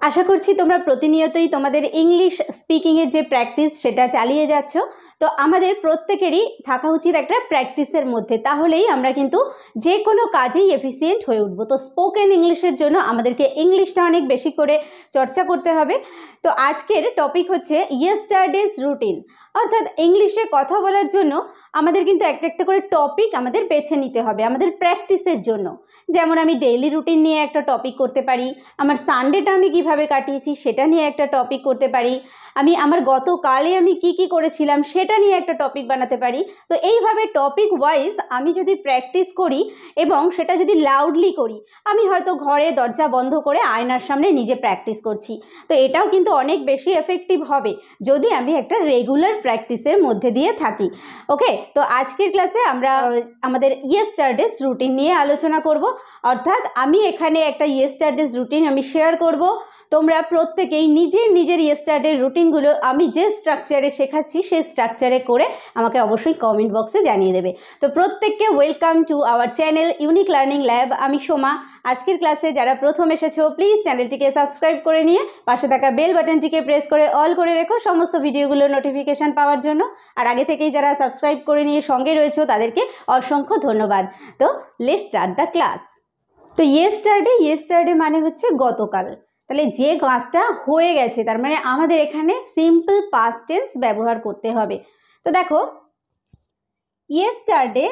আশা করছি তোমরা প্রতিনিয়তই তোমাদের ইংলিশ স্পিকিংয়ের যে প্র্যাকটিস সেটা চালিয়ে যাচ্ছ। তো আমাদের প্রত্যেকেরই থাকা উচিত একটা প্র্যাকটিসের মধ্যে, তাহলেই আমরা কিন্তু যে কোনো কাজেই এফিসিয়েন্ট হয়ে উঠবো। তো স্পোকেন ইংলিশের জন্য আমাদেরকে ইংলিশটা অনেক বেশি করে চর্চা করতে হবে। তো আজকের টপিক হচ্ছে ইয়েস্টারডেজ রুটিন, অর্থাৎ ইংলিশে কথা বলার জন্য আমাদের কিন্তু একটা একটা করে টপিক আমাদের বেছে নিতে হবে আমাদের প্র্যাকটিসের জন্য। যেমন আমি ডেইলি রুটিন নিয়ে একটা টপিক করতে পারি, আমার সানডেটা আমি কিভাবে কাটিয়েছি সেটা নিয়ে একটা টপিক করতে পারি, আমি আমার গতকালে আমি কি করেছিলাম সেটা নিয়ে একটা টপিক বানাতে পারি। তো এইভাবে টপিক ওয়াইজ আমি যদি প্র্যাকটিস করি এবং সেটা যদি লাউডলি করি, আমি হয়তো ঘরে দরজা বন্ধ করে আয়নার সামনে নিজে প্র্যাকটিস করছি, তো এটাও কিন্তু অনেক বেশি এফেক্টিভ হবে যদি আমি একটা রেগুলার প্র্যাকটিসের মধ্যে দিয়ে থাকি। ওকে, তো আজকের ক্লাসে আমরা আমাদের ইয়েস্টারডেজ রুটিন নিয়ে আলোচনা করব। অর্থাৎ আমি এখানে একটা ইয়েস্টারডেজ রুটিন আমি শেয়ার করব। তোমরা প্রত্যেকেই নিজের নিজের ইয়েস্টারডে রুটিনগুলো আমি যে স্ট্রাকচারে শেখাচ্ছি সেই স্ট্রাকচারে করে আমাকে অবশ্যই কমেন্ট বক্সে জানিয়ে দেবে। তো প্রত্যেককে welcome to our channel unique learning lab. আমি সোমা। আজকের ক্লাসে যারা প্রথম এসেছো প্লিজ চ্যানেলটিকে সাবস্ক্রাইব করে নিয়ে পাশে থাকা বেল বাটনটিকে প্রেস করে অল করে রেখো সমস্ত ভিডিওগুলোর নোটিফিকেশান পাওয়ার জন্য। আর আগে থেকেই যারা সাবস্ক্রাইব করে নিয়ে সঙ্গে রয়েছো তাদেরকে অসংখ্য ধন্যবাদ। তো লেটস স্টার্ট দ্য ক্লাস। তো ইয়েস্টারডে মানে হচ্ছে গতকাল। তাহলে যে কাজটা হয়ে গেছে তার মানে আমাদের এখানে সিম্পল পাস্ট টেন্স ব্যবহার করতে হবে। তো দেখো, yesterday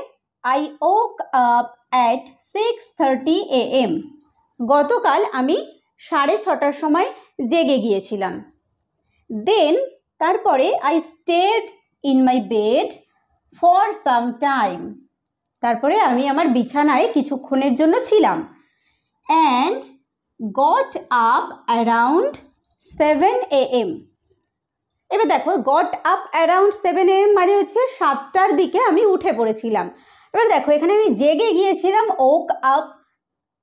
I woke up at 6:30 AM। গতকাল আমি 6:30টার সময় জেগে গিয়েছিলাম। দেন তারপরে I stayed in my bed for some time. তারপরে আমি আমার বিছানায় কিছুক্ষণের জন্য ছিলাম। And got up around 7 AM। এবার দেখো, গট আপ অ্যারাউন্ড 7 AM মানে হচ্ছে 7টার দিকে আমি উঠে পড়েছিলাম। এবার দেখো, এখানে আমি জেগে গিয়েছিলাম, ওক আপ,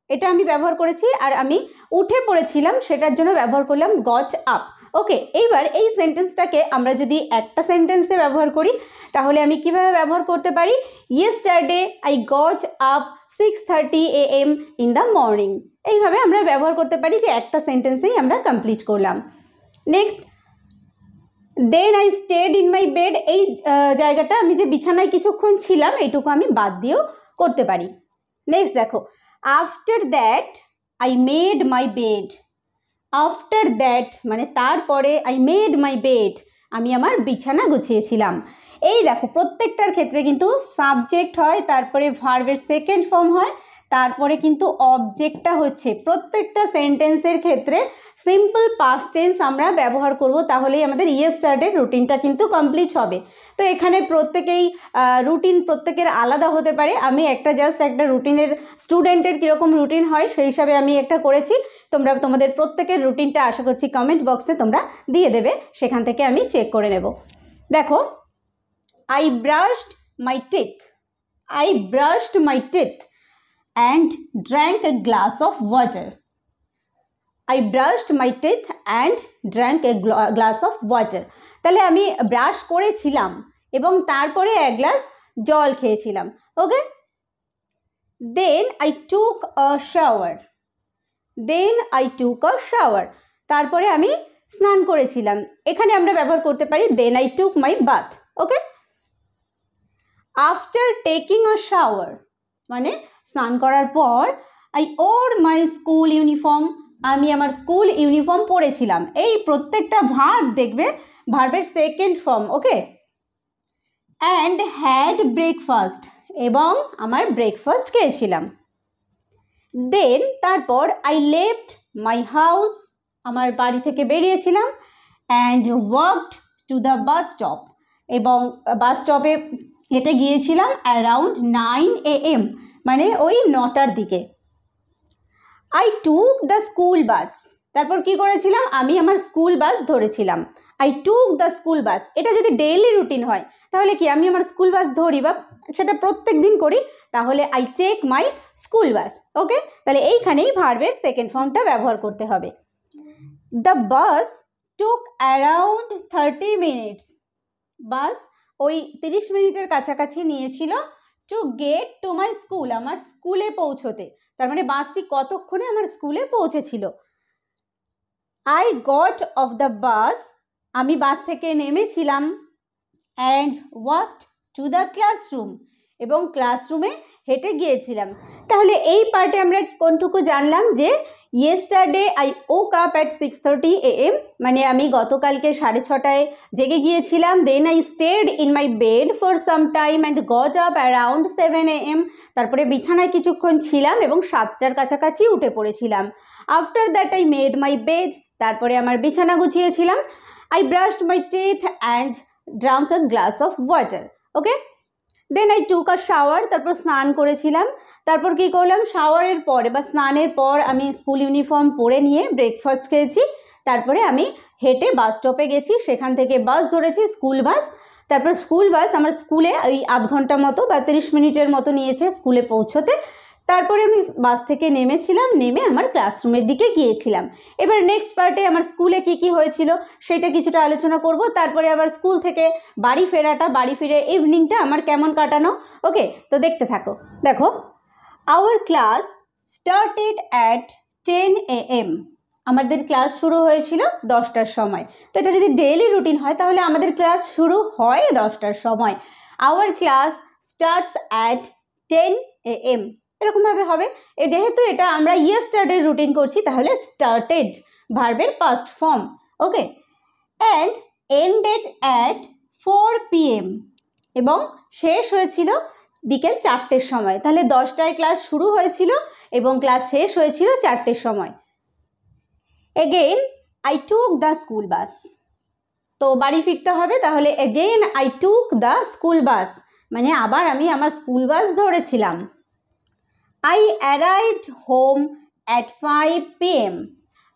এটা আমি ব্যবহার করেছি, আর আমি উঠে পড়েছিলাম সেটার জন্য ব্যবহার করলাম গট আপ। ওকে, এইবার এই সেন্টেন্সটাকে আমরা যদি একটা সেন্টেন্সে ব্যবহার করি তাহলে আমি কিভাবে ব্যবহার করতে পারি? Yesterday I got up 6:30 AM in the morning. এইভাবে আমরা ব্যবহার করতে পারি যে একটা সেন্টেন্সেই আমরা কমপ্লিট করলাম। Next, then I stayed in my bed, এই জায়গাটা আমি যে বিছানায় কিছুক্ষণ ছিলাম এইটুকু আমি বাদ দিয়েও করতে পারি। নেক্সট দেখো, after that I made my bed. After that মানে তারপরে, আই মেড মাই বেড আমি আমার বিছানা গুছিয়েছিলাম। এই দেখো, প্রত্যেকটার ক্ষেত্রে কিন্তু সাবজেক্ট হয়, তারপরে ভার্বের সেকেন্ড ফর্ম হয়, তারপরে কিন্তু অবজেক্টটা হচ্ছে। প্রত্যেকটা সেন্টেন্সের ক্ষেত্রে সিম্পল পাস্ট টেন্স আমরা ব্যবহার করব, তাহলেই আমাদের ইয়েস্টারডে রুটিনটা কিন্তু কমপ্লিট হবে। তো এখানে প্রত্যেকেই রুটিন প্রত্যেকের আলাদা হতে পারে। আমি জাস্ট একটা রুটিনের স্টুডেন্টের কীরকম রুটিন হয় সেই হিসাবে আমি একটা করেছি। তোমরা তোমাদের প্রত্যেকের রুটিনটা আশা করছি কমেন্ট বক্সে তোমরা দিয়ে দেবে, সেখান থেকে আমি চেক করে নেব। দেখো, I brushed my teeth. I brushed my teeth and drank a glass of water. I brushed my teeth and drank a glass of water. তাহলে আমি ব্রাশ করেছিলাম এবং তারপরে এক গ্লাস জল খেয়েছিলাম। ওকে, then I took a shower. Then I took a shower. তারপরে আমি স্নান করেছিলাম। এখানে আমরা ব্যবহার করতে পারি then I took my bath. Okay, after taking a shower মানে স্নান করার পর I or my school uniform, আমি আমার স্কুল ইউনিফর্ম পরেছিলাম। এই প্রত্যেকটা ভার্ব দেখবে ভার্বের second form. Okay, and had breakfast এবং আমার ব্রেকফাস্ট খেয়েছিলাম। দেন তারপর আই লেফট মাই হাউস, আমার বাড়ি থেকে বেরিয়েছিলাম। And walked to the bus stop এবং বাস স্টপে হেঁটে গিয়েছিলাম অ্যারাউন্ড 9 AM মানে ওই 9টার দিকে। I took the school bus, তারপর কি করেছিলাম? আমি আমার স্কুল বাস ধরেছিলাম। I took the school bus, এটা যদি ডেইলি রুটিন হয় তাহলে কি আমি আমার স্কুল বাস ধরি বা সেটা প্রত্যেক দিন করি, তাহলে I take my school bus. Okay, তাহলে এইখানেই ভার্বের সেকেন্ড ফর্মটা ব্যবহার করতে হবে। The bus took around 30 minutes, bus ওই 30 মিনিটের কাছাকাছি নিয়েছিল to get to my school, আমার স্কুলে পৌঁছতে। তার মানে বাসটি কতক্ষণে আমার স্কুলে পৌঁছেছিল। I got off the bus, আমি বাস থেকে নেমেছিলাম। And walked to the classroom, এবং ক্লাসরুমে হেঁটে গিয়েছিলাম। তাহলে এই পার্টে আমরা কোনটুকু জানলাম যে yesterday I woke up at 6:30 AM, মানে আমি গতকালকে 6:30টায় জেগে গিয়েছিলাম। Then I stayed in my bed for some time and got up around 7 AM, তারপরে বিছানায় কিছুক্ষণ ছিলাম এবং 7টার কাছাকাছি উঠে পড়েছিলাম। After that I made my bed, তারপরে আমার বিছানা গুছিয়েছিলাম। I brushed my teeth and drank a glass of water. Okay, then I took a shower, তারপর স্নান করেছিলাম। তারপর কী করলাম, শাওয়ারের পরে বা স্নানের পর আমি স্কুল ইউনিফর্ম পরে নিয়ে ব্রেকফাস্ট খেয়েছি। তারপরে আমি হেঁটে বাস স্টপে গেছি, সেখান থেকে বাস ধরেছি, স্কুল বাস। তারপর স্কুল বাস আমার স্কুলে ওই আধ ঘন্টা মতো বা 30 মিনিটের মতো নিয়েছে স্কুলে পৌঁছতে। তারপরে আমি বাস থেকে নেমেছিলাম, নেমে আমার ক্লাসরুমের দিকে গিয়েছিলাম। এবার নেক্সট পার্টে আমার স্কুলে কি কি হয়েছিল সেটা কিছুটা আলোচনা করব। তারপরে আবার স্কুল থেকে বাড়ি ফেরাটা, বাড়ি ফিরে ইভিনিংটা আমার কেমন কাটানো। ওকে, তো দেখতে থাকো। দেখো, our class started at 10 AM, আমাদের ক্লাস শুরু হয়েছিল 10টার সময়। তো এটা যদি ডেইলি রুটিন হয় তাহলে আমাদের ক্লাস শুরু হয় 10টার সময়। Our class starts at 10 AM, এরকমভাবে হবে। যেহেতু এটা আমরা ইয়েস্টারডে রুটিন করছি তাহলে স্টার্টেড ভার্বের past form. Okay, and ended at 4 PM, এবং শেষ হয়েছিল বিকেল 4টের সময়। তাহলে 10টায় ক্লাস শুরু হয়েছিল এবং ক্লাস শেষ হয়েছিল 4টের সময়। Again I took the school bus, তো বাড়ি ফিরতে হবে, তাহলে again I took the school bus, মানে আবার আমি আমার স্কুল বাস ধরেছিলাম। I arrived home at 5 PM.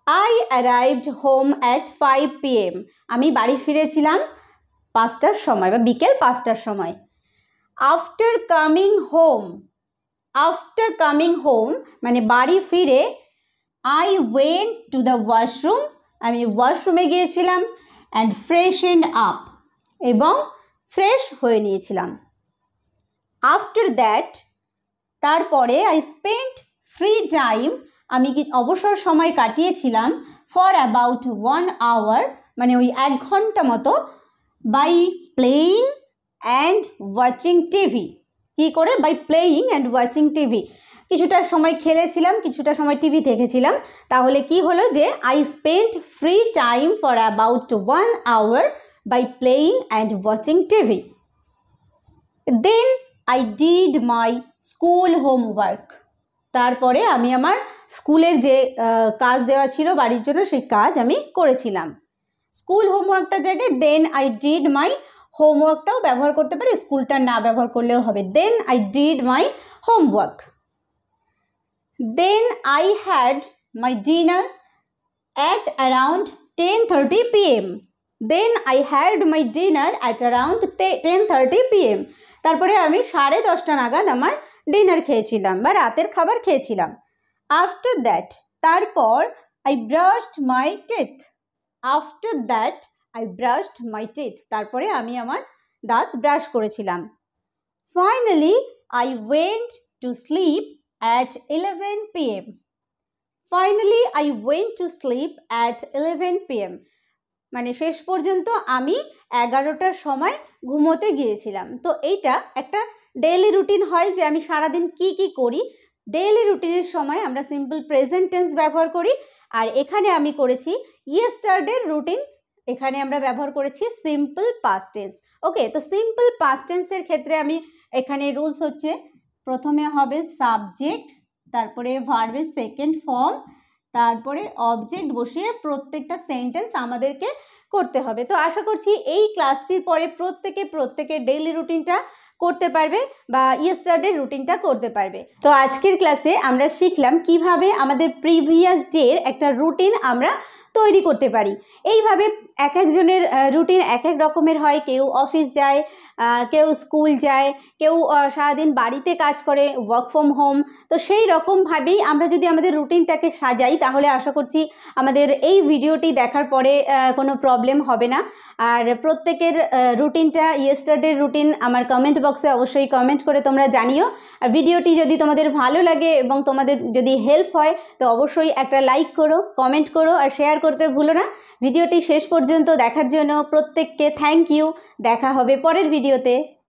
I arrived home at 5 PM. আমি বাড়ি ফিরেছিলাম 5টার সময় বা বিকেল 5টার সময়। After coming home মানে বাড়ি ফিরে I went to the washroom, আমি ওয়াশরুমে গিয়েছিলাম। and freshened up, এবং ফ্রেশ হয়ে নিয়েছিলাম। After that, তারপরে আই স্পেন্ট ফ্রি টাইম, আমি অবসর সময় কাটিয়েছিলাম ফর অ্যাবাউট 1 hour, মানে ওই 1 ঘন্টা মতো, by playing and watching TV. কী করে? By playing and watching TV, কিছুটা সময় খেলেছিলাম, কিছুটা সময় টিভি দেখেছিলাম। তাহলে কি হলো যে I spent free time for about 1 hour by playing and watching TV. Then I did my school homework, তারপরে আমি আমার স্কুলের যে কাজ দেওয়া ছিল বাড়ির জন্য সেই কাজ আমি করেছিলাম। স্কুল হোমওয়ার্কটার জায়গায় দেন আই ডিড মাই হোমওয়ার্কটাও ব্যবহার করতে পারি, স্কুলটা না ব্যবহার করলেও হবে। Then I did my homework. Then I had my dinner at around 10:30 PM. Then I had my dinner at around 10:30 PM. তারপরে আমি 10:30 নাগাদ আমার ডিনার খেয়েছিলাম বা রাতের খাবার খেয়েছিলাম। আফটার দ্যাট, তারপর I brushed my teeth. After that I brushed my teeth, তারপরে আমি আমার দাঁত ব্রাশ করেছিলাম। Finally I went to sleep at 11 PM. Finally I went to sleep at 11 PM, মানে শেষ পর্যন্ত আমি 11টার সময় ঘুমোতে গিয়েছিলাম। তো এইটা একটা ডেইলি রুটিন হয় যে আমি সারাদিন কি কি করি। ডেইলি রুটিনের সময় আমরা সিম্পল প্রেজেন্ট টেন্স ব্যবহার করি, আর এখানে আমি করেছি ইয়েস্টারডের রুটিন, এখানে আমরা ব্যবহার করেছি সিম্পল পাস্ট টেন্স। ওকে, তো সিম্পল পাস্ট টেন্সের ক্ষেত্রে আমি এখানে রুলস হচ্ছে, প্রথমে হবে সাবজেক্ট, তারপরে ভার্বের সেকেন্ড ফর্ম, তারপরে অবজেক্ট বসিয়ে প্রত্যেকটা সেন্টেন্স আমাদেরকে করতে হবে। তো আশা করছি এই ক্লাসটির পরে প্রত্যেকে ডেইলি রুটিনটা করতে পারবে বা ইয়েস্টারডে রুটিনটা করতে পারবে। তো আজকের ক্লাসে আমরা শিখলাম কিভাবে আমাদের প্রিভিয়াস ডের একটা রুটিন আমরা তৈরি করতে পারি। এইভাবে এক একজনের রুটিন এক এক রকমের হয়, কেউ অফিস যায়, কেউ স্কুল যায়, কেউ সারাদিন বাড়িতে কাজ করে, ওয়ার্ক ফ্রম হোম। তো সেই রকমভাবেই আমরা যদি আমাদের রুটিনটাকে সাজাই তাহলে আশা করছি আমাদের এই ভিডিওটি দেখার পরে কোনো প্রবলেম হবে না। আর প্রত্যেকের রুটিনটা, ইয়েস্টারডের রুটিন আমার কমেন্ট বক্সে অবশ্যই কমেন্ট করে তোমরা জানিও। আর ভিডিওটি যদি তোমাদের ভালো লাগে এবং তোমাদের যদি হেল্প হয় তো অবশ্যই একটা লাইক করো, কমেন্ট করো আর শেয়ার করতে ভুলো না। ভিডিওটি শেষ পর্যন্ত দেখার জন্য প্রত্যেককে থ্যাংক ইউ। দেখা হবে পরের ভিডিওতে।